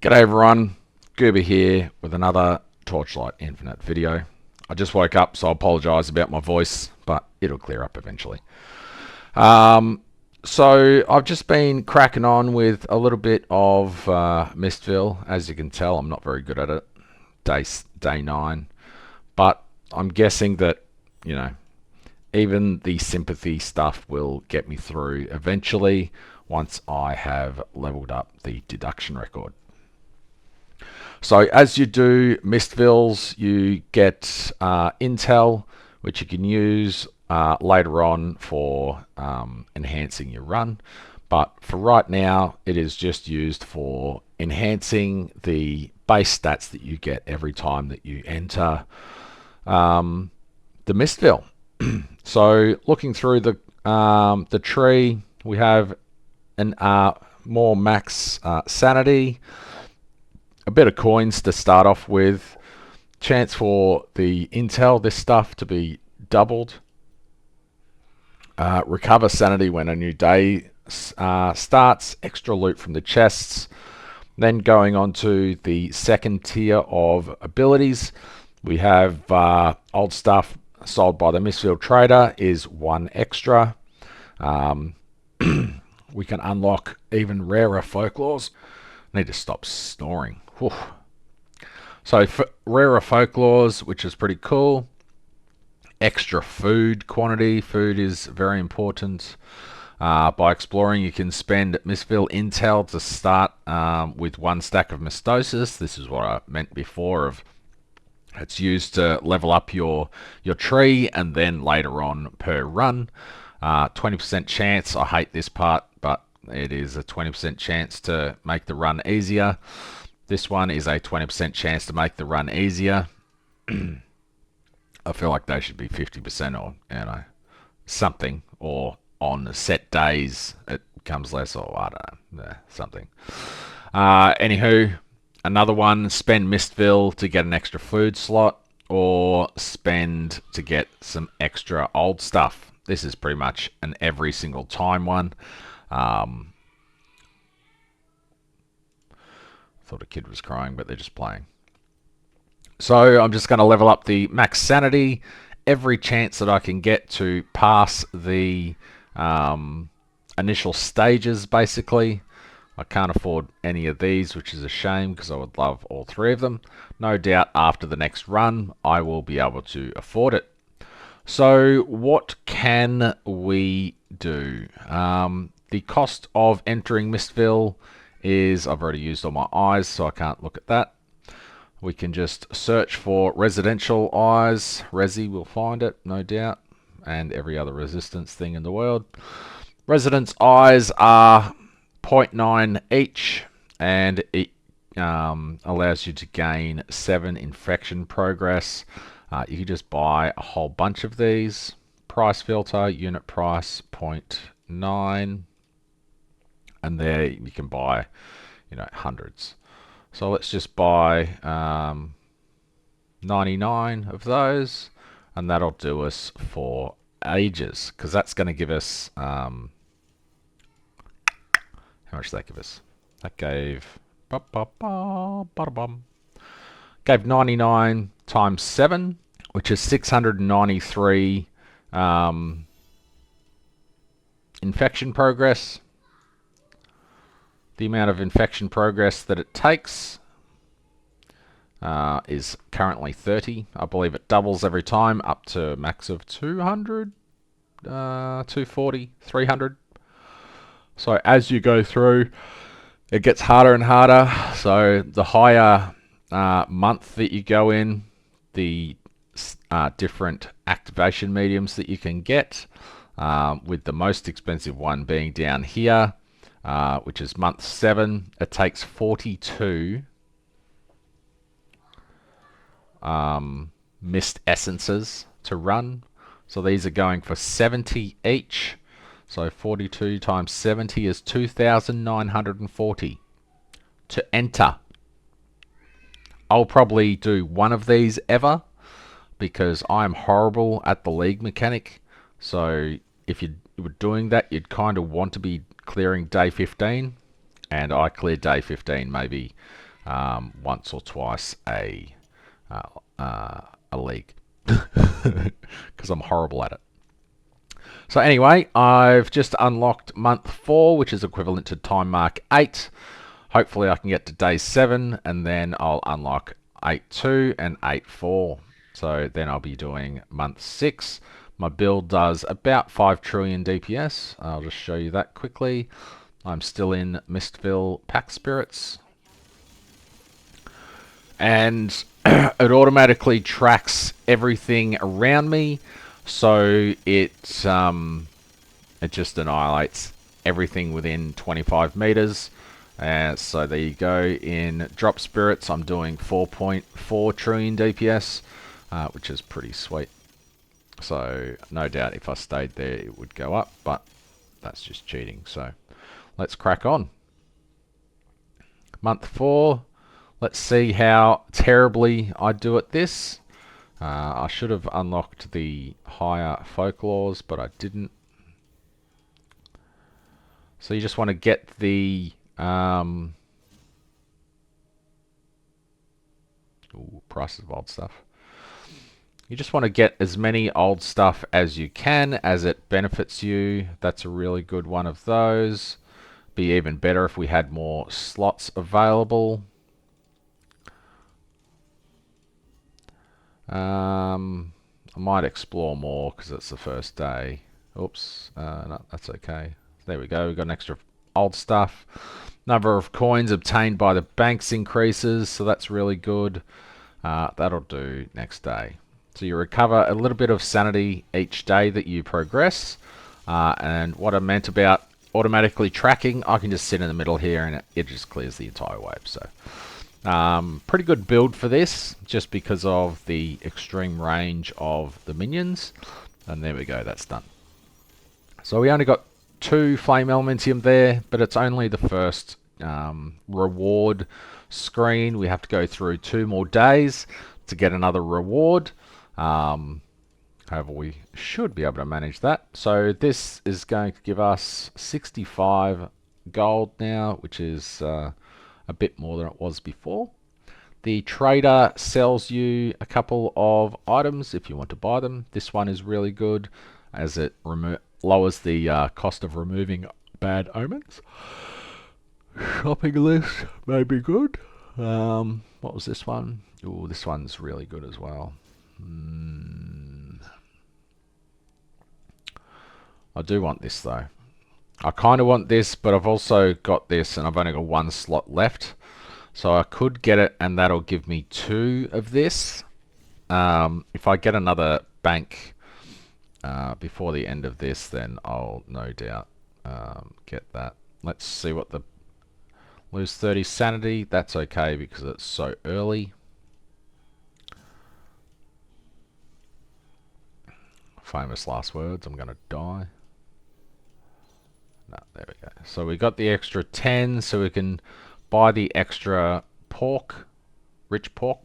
G'day everyone, Goober here with another Torchlight Infinite video. I just woke up, so I apologise about my voice, but it'll clear up eventually. So I've just been cracking on with a little bit of Mistville. As you can tell, I'm not very good at it. Day 9, but I'm guessing that, you know, even the sympathy stuff will get me through eventually once I have leveled up the deduction record. So as you do Mistvilles, you get intel, which you can use later on for enhancing your run. But for right now, it is just used for enhancing the base stats that you get every time that you enter the Mistville. So looking through the tree, we have an more max sanity, a bit of coins to start off with, chance for the intel, this stuff, to be doubled, recover sanity when a new day starts, extra loot from the chests. Then going on to the second tier of abilities, we have old stuff sold by the Mistville trader is 1 extra. We can unlock even rarer folklores. Need to stop snoring. Whew. So rarer folklores, which is pretty cool. Extra food quantity. Food is very important. By exploring, you can spend Mistville intel to start with 1 stack of Mistosis. This is what I meant before of it's used to level up your tree, and then later on per run. 20% chance. I hate this part, but it is a 20% chance to make the run easier. This one is a 20% chance to make the run easier. I feel like they should be 50% or, you know, something, or on set days it becomes less, or I don't know, something. Anywho, another one, spend Mistville to get an extra food slot, or spend to get some extra old stuff. This is pretty much an every single time one. Thought a kid was crying, but they're just playing. So I'm just going to level up the max sanity every chance that I can get to pass the initial stages, basically. I can't afford any of these, which is a shame because I would love all 3 of them. No doubt after the next run, I will be able to afford it. So what can we do? The cost of entering Mistville is, I've already used all my eyes, so I can't look at that. We can just search for residential eyes. Resi will find it, no doubt, and every other resistance thing in the world. Residence eyes are 0.9 each, and it allows you to gain 7 infection progress. You can just buy a whole bunch of these. Price filter, unit price 0.9, and there you can buy, you know, hundreds. So let's just buy 99 of those, and that'll do us for ages, because that's going to give us how much did that give us? That gave gave 99 times 7, which is 693 infection progress. The amount of infection progress that it takes is currently 30. I believe it doubles every time up to a max of 200, 240, 300. So as you go through, it gets harder and harder. So the higher month that you go in, the different activation mediums that you can get, with the most expensive one being down here, which is month 7. It takes 42 mist essences to run. So these are going for 70 each. So 42 times 70 is 2,940 to enter. I'll probably do 1 of these ever, because I'm horrible at the league mechanic. So if you were doing that, you'd kind of want to be clearing day 15, and I cleared day 15 maybe once or twice a league because I'm horrible at it. So anyway, I've just unlocked month 4, which is equivalent to time mark 8. Hopefully I can get to day 7, and then I'll unlock 8.2 and 8.4. So then I'll be doing month 6. My build does about 5 trillion DPS. I'll just show you that quickly. I'm still in Mistville Pack Spirits. And it automatically tracks everything around me. So it just annihilates everything within 25 meters. So there you go. In drop spirits, I'm doing 4.4 trillion DPS, which is pretty sweet. So no doubt if I stayed there, it would go up, but that's just cheating. So let's crack on. Month 4. Let's see how terribly I do at this. I should have unlocked the higher folklores, but I didn't. So you just want to get the prices of old stuff. You just want to get as many old stuff as you can, as it benefits you. That's a really good one of those. Be even better if we had more slots available. I might explore more because it's the first day. Oops, no, that's okay. There we go. We've got an extra old stuff. Number of coins obtained by the banks increases, so that's really good. That'll do next day. So you recover a little bit of sanity each day that you progress. And what I meant about automatically tracking, I can just sit in the middle here and it just clears the entire wave. So pretty good build for this, just because of the extreme range of the minions. And there we go, that's done. So we only got 2 flame elementium there, but it's only the first reward screen. We have to go through 2 more days to get another reward. However, we should be able to manage that. So this is going to give us 65 gold now, which is a bit more than it was before. The trader sells you a couple of items if you want to buy them. This one is really good as it lowers the cost of removing bad omens. Shopping list may be good. What was this one? Oh, this one's really good as well. I do want this though. I kind of want this, but I've also got this and I've only got 1 slot left. So I could get it and that'll give me 2 of this. If I get another bank before the end of this, then I'll no doubt get that. Let's see what the... Lose 30 sanity. That's okay because it's so early. Famous last words. I'm going to die. No, there we go. So we got the extra 10, so we can buy the extra pork, rich pork,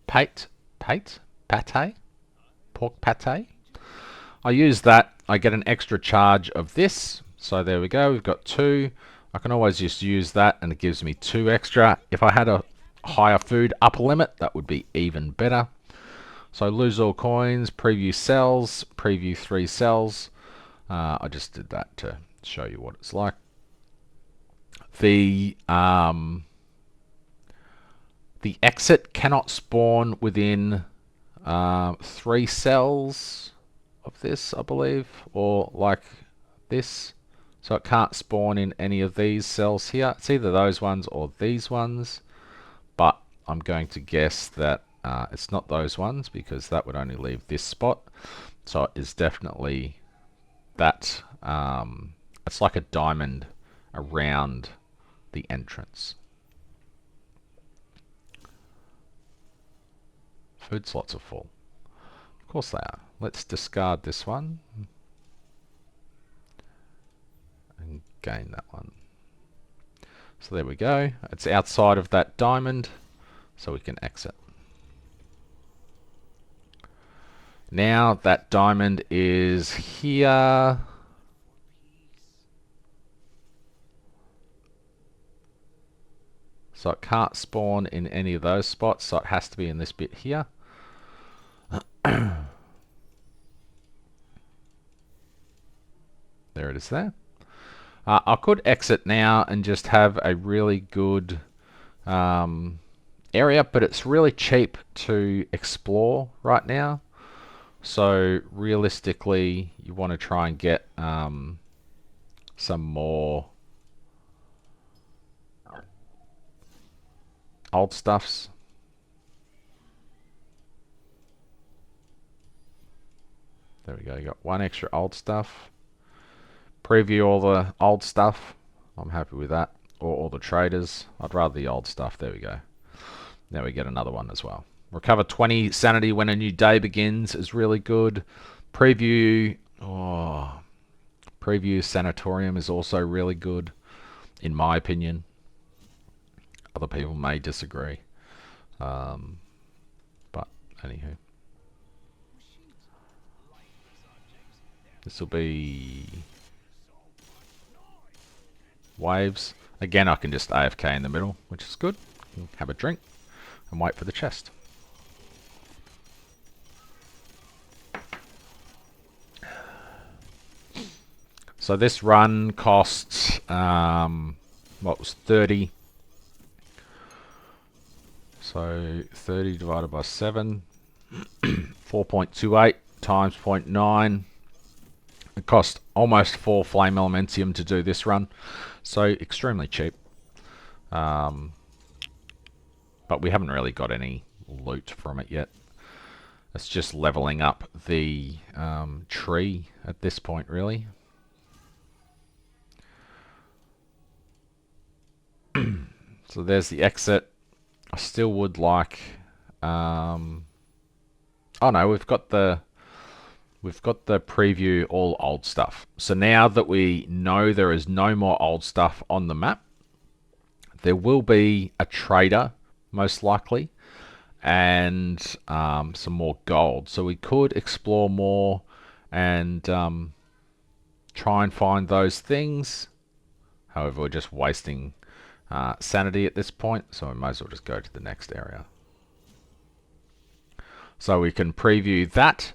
pate, pork pate. I use that. I get an extra charge of this. So there we go. We've got 2. I can always just use that and it gives me 2 extra. If I had a higher food upper limit, that would be even better. So lose all coins, preview cells, preview 3 cells. I just did that to show you what it's like. The exit cannot spawn within 3 cells of this, I believe, or like this. So it can't spawn in any of these cells here. It's either those ones or these ones, but I'm going to guess that it's not those ones because that would only leave this spot. So it is definitely that. It's like a diamond around the entrance. Food slots are full. Of course they are. Let's discard this one and gain that one. So there we go. It's outside of that diamond, so we can exit. Now that diamond is here. So it can't spawn in any of those spots, so it has to be in this bit here. There it is there. I could exit now and just have a really good area, but it's really cheap to explore right now. So realistically, you want to try and get some more old stuffs. There we go. You got one extra old stuff. Preview all the old stuff. I'm happy with that. Or all the traders. I'd rather the old stuff. There we go. Now we get another one as well. Recover 20 sanity when a new day begins is really good. Preview. Oh, preview sanatorium is also really good, in my opinion. Other people may disagree. But anywho. This will be waves. Again, I can just AFK in the middle, which is good. Have a drink and wait for the chest. So this run costs, what was 30? So 30 divided by 7, 4.28 times 0.9. It cost almost 4 flame elementium to do this run, so extremely cheap. But we haven't really got any loot from it yet. It's just leveling up the tree at this point, really. So there's the exit. I still would like... oh no, we've got the preview all old stuff. So now that we know there is no more old stuff on the map, there will be a trader, most likely, and some more gold. So we could explore more and try and find those things. However, we're just wasting sanity at this point, so we might as well just go to the next area. So we can preview that,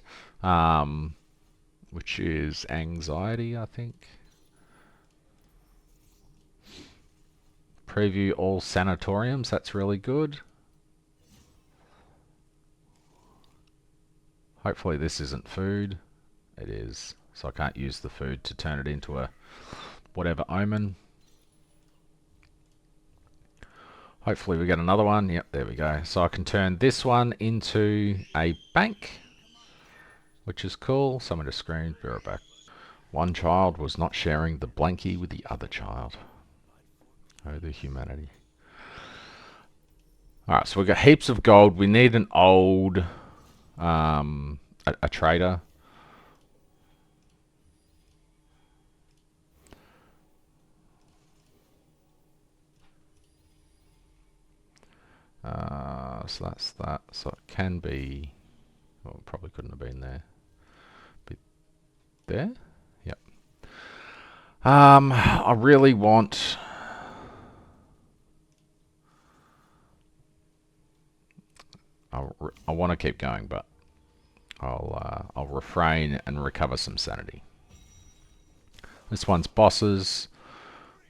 which is anxiety, I think. Preview all sanatoriums, that's really good. Hopefully this isn't food. It is, so I can't use the food to turn it into a whatever omen. Hopefully we get another one. Yep, there we go. So I can turn this one into a bank, which is cool. Someone just screamed, be right back. One child was not sharing the blankie with the other child. Oh, the humanity. Alright, so we've got heaps of gold. We need an old, a trader. So that's that. So it can be, well, it probably couldn't have been there. Be there? Yep. I really want... I want to keep going, but I'll refrain and recover some sanity. This one's bosses.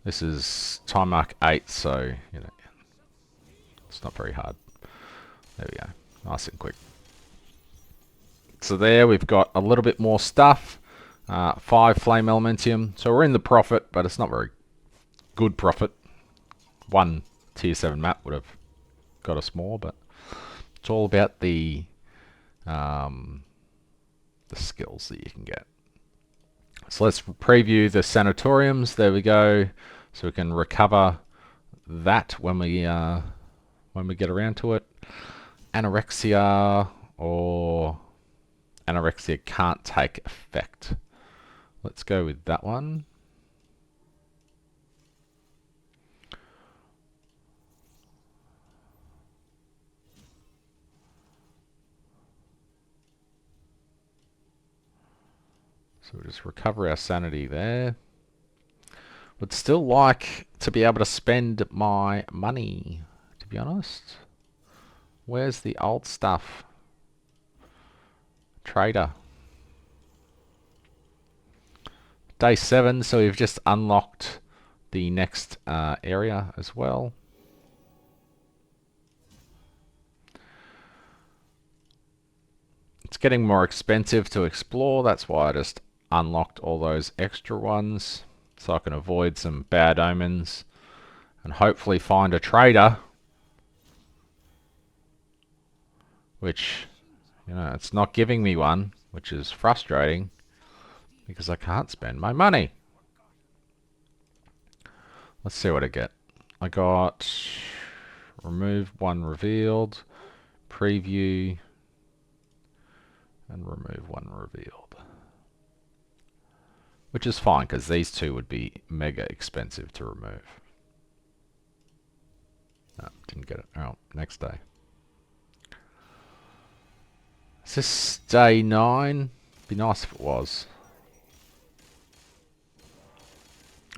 This is time mark 8, so you know it's not very hard. There we go, nice and quick. So there we've got a little bit more stuff. 5 flame elementium. So we're in the profit, but it's not very good profit. One tier 7 map would have got us more, but it's all about the skills that you can get. So let's preview the sanatoriums. There we go. So we can recover that when we get around to it. Anorexia or anorexia can't take effect. Let's go with that one. So we'll just recover our sanity there. Would still like to be able to spend my money, to be honest. Where's the old stuff? Trader. Day 7, so we've just unlocked the next area as well. It's getting more expensive to explore, that's why I just unlocked all those extra ones, so I can avoid some bad omens and hopefully find a trader, which, you know, it's not giving me one, which is frustrating because I can't spend my money. Let's see what I get. I got remove one revealed, preview, and remove one revealed. Which is fine, because these two would be mega expensive to remove. No, didn't get it. Oh, next day. Is this day 9? Be nice if it was.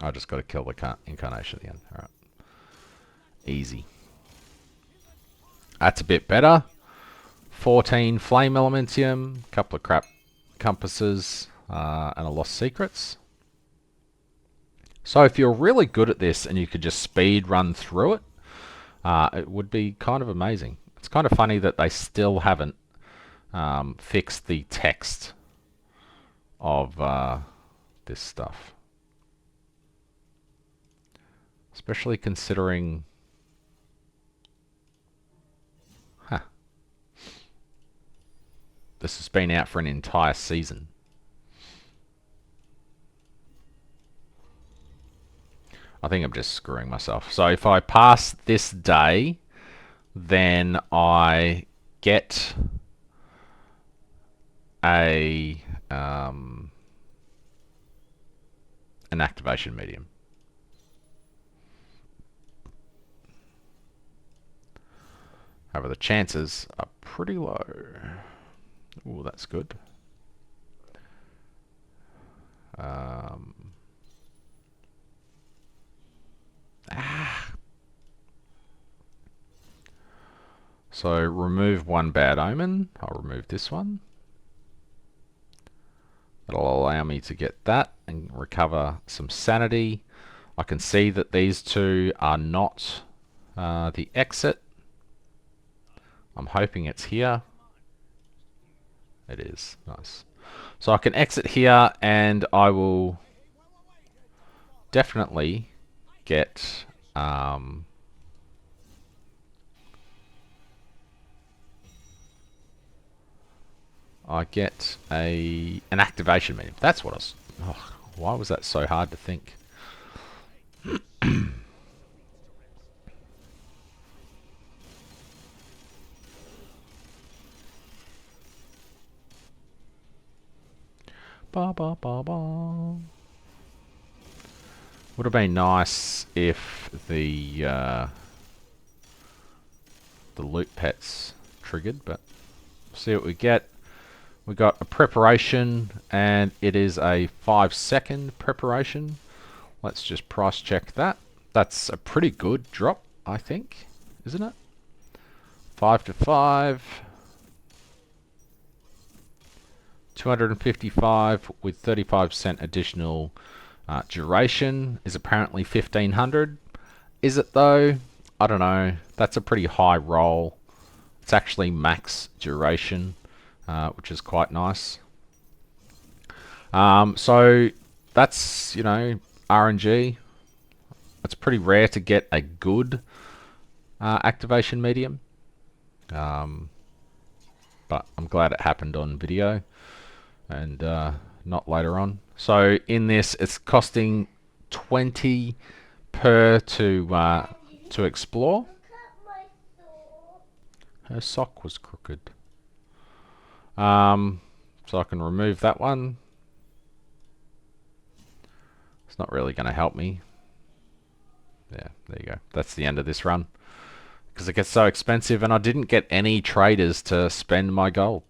I just got to kill the incarnation at the end. Alright. Easy. That's a bit better. 14 flame elementium, couple of crap compasses, and a lost secrets. So if you're really good at this and you could just speed run through it, it would be kind of amazing. It's kind of funny that they still haven't fixed the text of this stuff. Especially considering... This has been out for an entire season. I think I'm just screwing myself. So if I pass this day, then I get an activation medium. However, the chances are pretty low. Ooh, that's good. So remove one bad omen. I'll remove this one. That'll allow me to get that and recover some sanity. I can see that these two are not the exit. I'm hoping it's here. It is. Nice. So I can exit here and I will definitely get I get an activation medium. That's what I was... Oh, why was that so hard to think? Ba ba ba ba. Would have been nice if the loot pets triggered, but we'll see what we get. We got a preparation, and it is a 5-second preparation. Let's just price check that. That's a pretty good drop, I think, isn't it? 5 to 5. 255 with 35% additional duration is apparently 1500. Is it though? I don't know. That's a pretty high roll. It's actually max duration, which is quite nice. So that's, you know, RNG. It's pretty rare to get a good activation medium. But I'm glad it happened on video and not later on. So in this, it's costing 20 per to explore. Her sock was crooked. So I can remove that one. It's not really going to help me. Yeah, there you go. That's the end of this run. Because it gets so expensive, and I didn't get any traders to spend my gold.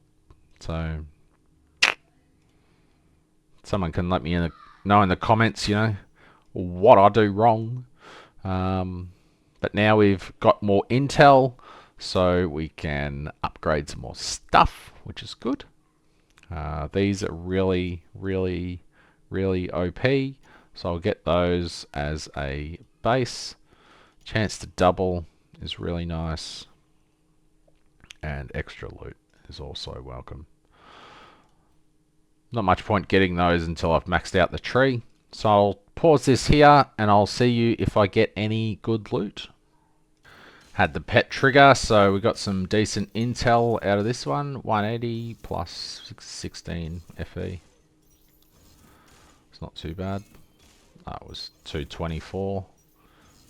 So someone can let me know in the comments, you know, what I do wrong. But now we've got more intel, so we can upgrade some more stuff, which is good. These are really, really, really OP, so I'll get those as a base. Chance to double is really nice, and extra loot is also welcome. Not much point getting those until I've maxed out the tree. So I'll pause this here and I'll see you if I get any good loot. Had the pet trigger, so we got some decent intel out of this one. 180 plus 16 FE. It's not too bad. That was 224.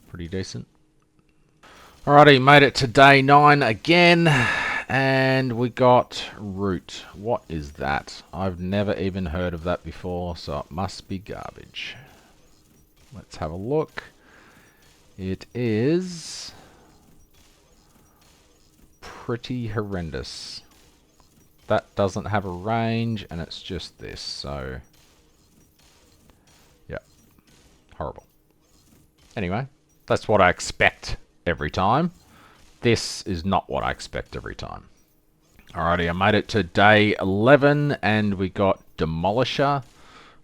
Pretty decent. Alrighty, made it to day 9 again. And we got root. What is that? I've never even heard of that before, so it must be garbage. Let's have a look. It is pretty horrendous. That doesn't have a range, and it's just this, so yeah, horrible. Anyway, that's what I expect every time. This is not what I expect every time. Alrighty, I made it to day 11 and we got Demolisher.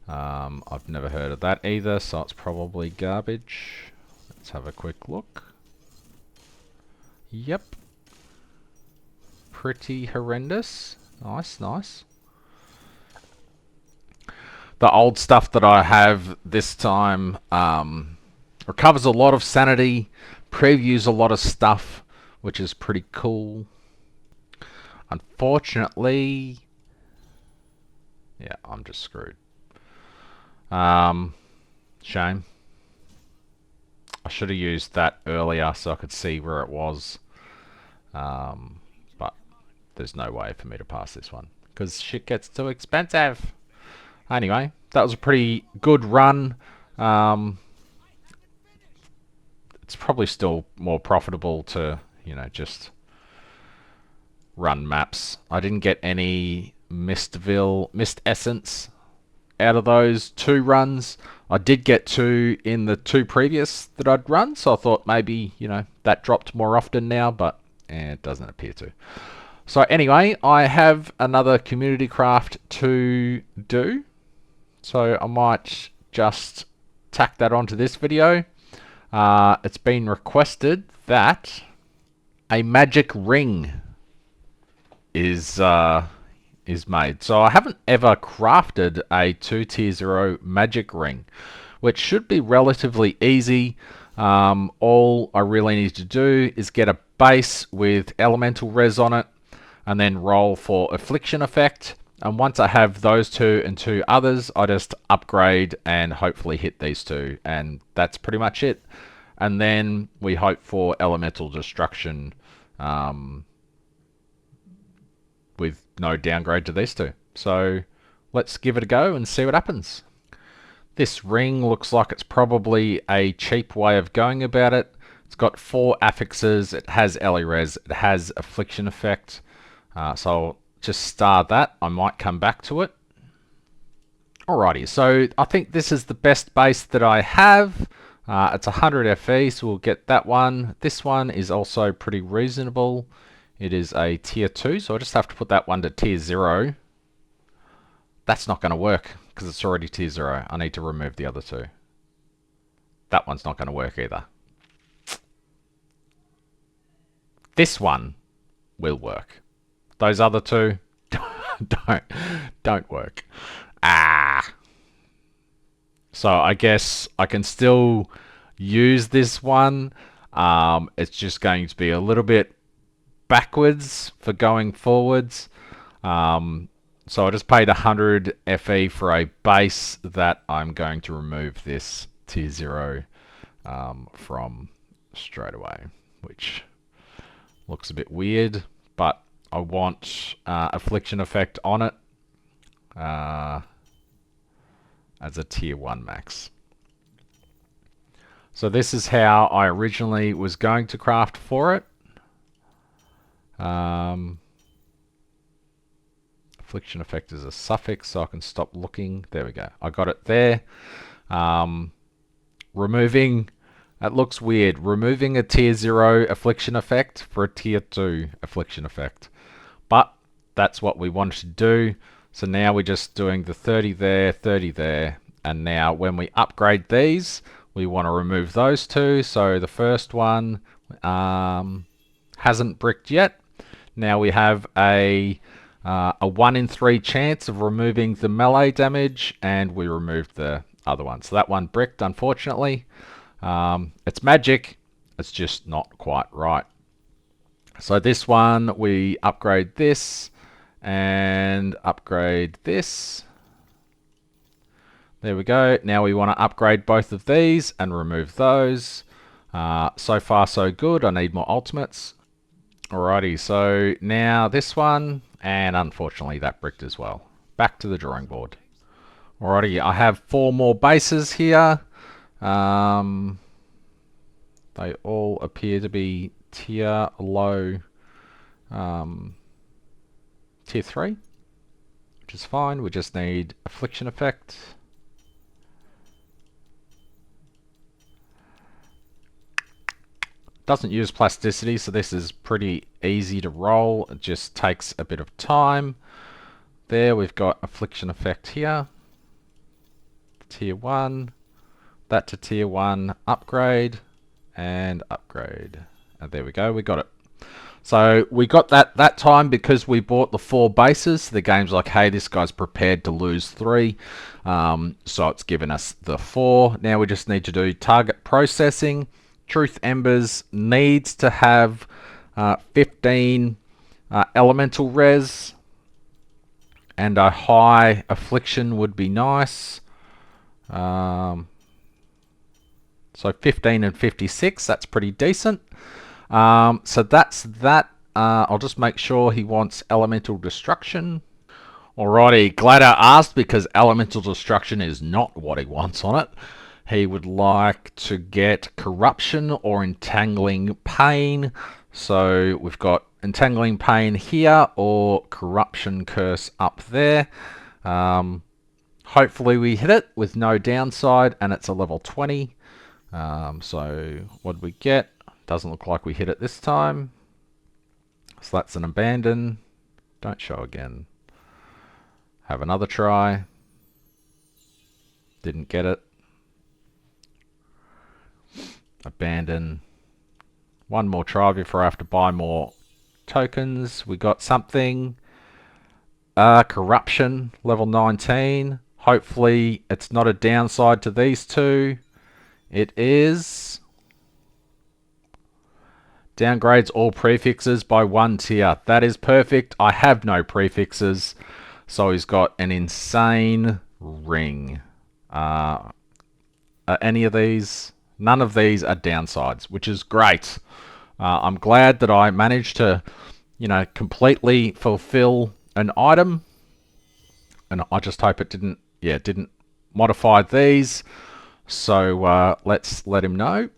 I've never heard of that either, so it's probably garbage. Let's have a quick look. Yep. Pretty horrendous. Nice, nice. The old stuff that I have this time recovers a lot of sanity, previews a lot of stuff, which is pretty cool. Unfortunately, yeah, I'm just screwed. Shame. I should have used that earlier so I could see where it was. But there's no way for me to pass this one because shit gets too expensive. Anyway, that was a pretty good run. It's probably still more profitable to, just run maps. I didn't get any Mistville, Mist Essence out of those 2 runs. I did get 2 in the 2 previous that I'd run, so I thought maybe, that dropped more often now, but it doesn't appear to. So anyway, I have another community craft to do, so I might just tack that onto this video. It's been requested that a magic ring is made. So I haven't ever crafted a 2 tier 0 magic ring, which should be relatively easy. All I really need to do is get a base with elemental res on it and then roll for affliction effect. And once I have those 2 and 2 others, I just upgrade and hopefully hit these 2, and that's pretty much it. And then we hope for elemental destruction with no downgrade to these 2. So let's give it a go and see what happens. This ring looks like it's probably a cheap way of going about it. It's got 4 affixes, it has res, it has affliction effect. So I'll just star that. I might come back to it. Alrighty, so I think this is the best base that I have. It's 100 FE, so we'll get that one. This one is also pretty reasonable. It is a tier 2, so I just have to put that one to tier 0. That's not going to work because it's already tier 0. I need to remove the other 2. That one's not going to work either. This one will work. Those other 2 don't work. So I guess I can still use this one. It's just going to be a little bit backwards for going forwards. So I just paid 100 FE for a base that I'm going to remove this tier 0 from straight away, which looks a bit weird, but I want affliction effect on it as a tier 1 max. So this is how I originally was going to craft for it. Affliction effect is a suffix, so I can stop looking. There we go. I got it there. removing... That looks weird. Removing a tier 0 affliction effect for a tier 2 affliction effect. But that's what we wanted to do. So now we're just doing the 30 there, 30 there. And now when we upgrade these, we want to remove those two. So the first one hasn't bricked yet. Now we have a 1 in 3 chance of removing the melee damage, and we removed the other one. So that one bricked, unfortunately. It's magic, it's just not quite right. So this one, we upgrade this and upgrade this. There we go. Now we want to upgrade both of these and remove those. So far so good. I need more ultimates. Alrighty, so now this one, and unfortunately that bricked as well. Back to the drawing board. Alrighty, I have 4 more bases here. They all appear to be tier low, tier 3, which is fine. We just need affliction effect. Doesn't use plasticity, so this is pretty easy to roll. It just takes a bit of time. There, we've got affliction effect here. Tier 1. That to tier 1, upgrade, and upgrade. And there we go, we got it. So we got that time because we bought the 4 bases. The game's like, hey, this guy's prepared to lose 3. So it's given us the 4. Now we just need to do target processing. Truth Embers needs to have 15 elemental res, and a high affliction would be nice. So 15 and 56, that's pretty decent. So that's that. I'll just make sure he wants elemental destruction. Alrighty, glad I asked because elemental destruction is not what he wants on it. He would like to get corruption or entangling pain. So we've got entangling pain here or corruption curse up there. Hopefully we hit it with no downside, and it's a level 20. So what did we get? Doesn't look like we hit it this time. So that's an abandon. Don't show again. Have another try. Didn't get it. Abandon. One more try before I have to buy more tokens. We got something. Corruption, level 19. Hopefully it's not a downside to these two. It is. Downgrades all prefixes by 1 tier. That is perfect. I have no prefixes. So he's got an insane ring. Are any of these? None of these are downsides, which is great. I'm glad that I managed to, completely fulfill an item. And I just hope it didn't modify these. So let's let him know.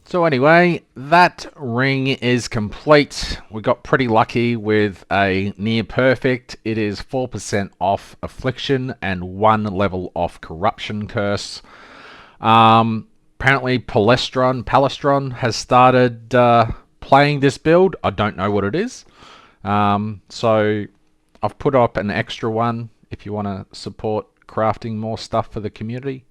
So anyway, that ring is complete. We got pretty lucky with a near perfect. It is 4% off affliction and 1 level off corruption curse. Apparently Palestron has started playing this build. I don't know what it is. So I've put up an extra one if you want to support crafting more stuff for the community.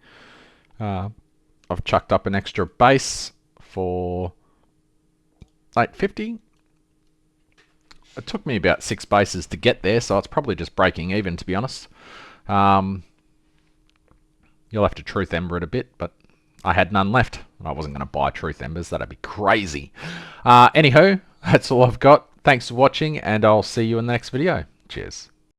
I've chucked up an extra base for $8.50. It took me about 6 bases to get there, so it's probably just breaking even, to be honest. You'll have to Truth Ember it a bit, but I had none left. I wasn't going to buy Truth Embers. That'd be crazy. Anywho, that's all I've got. Thanks for watching, and I'll see you in the next video. Cheers.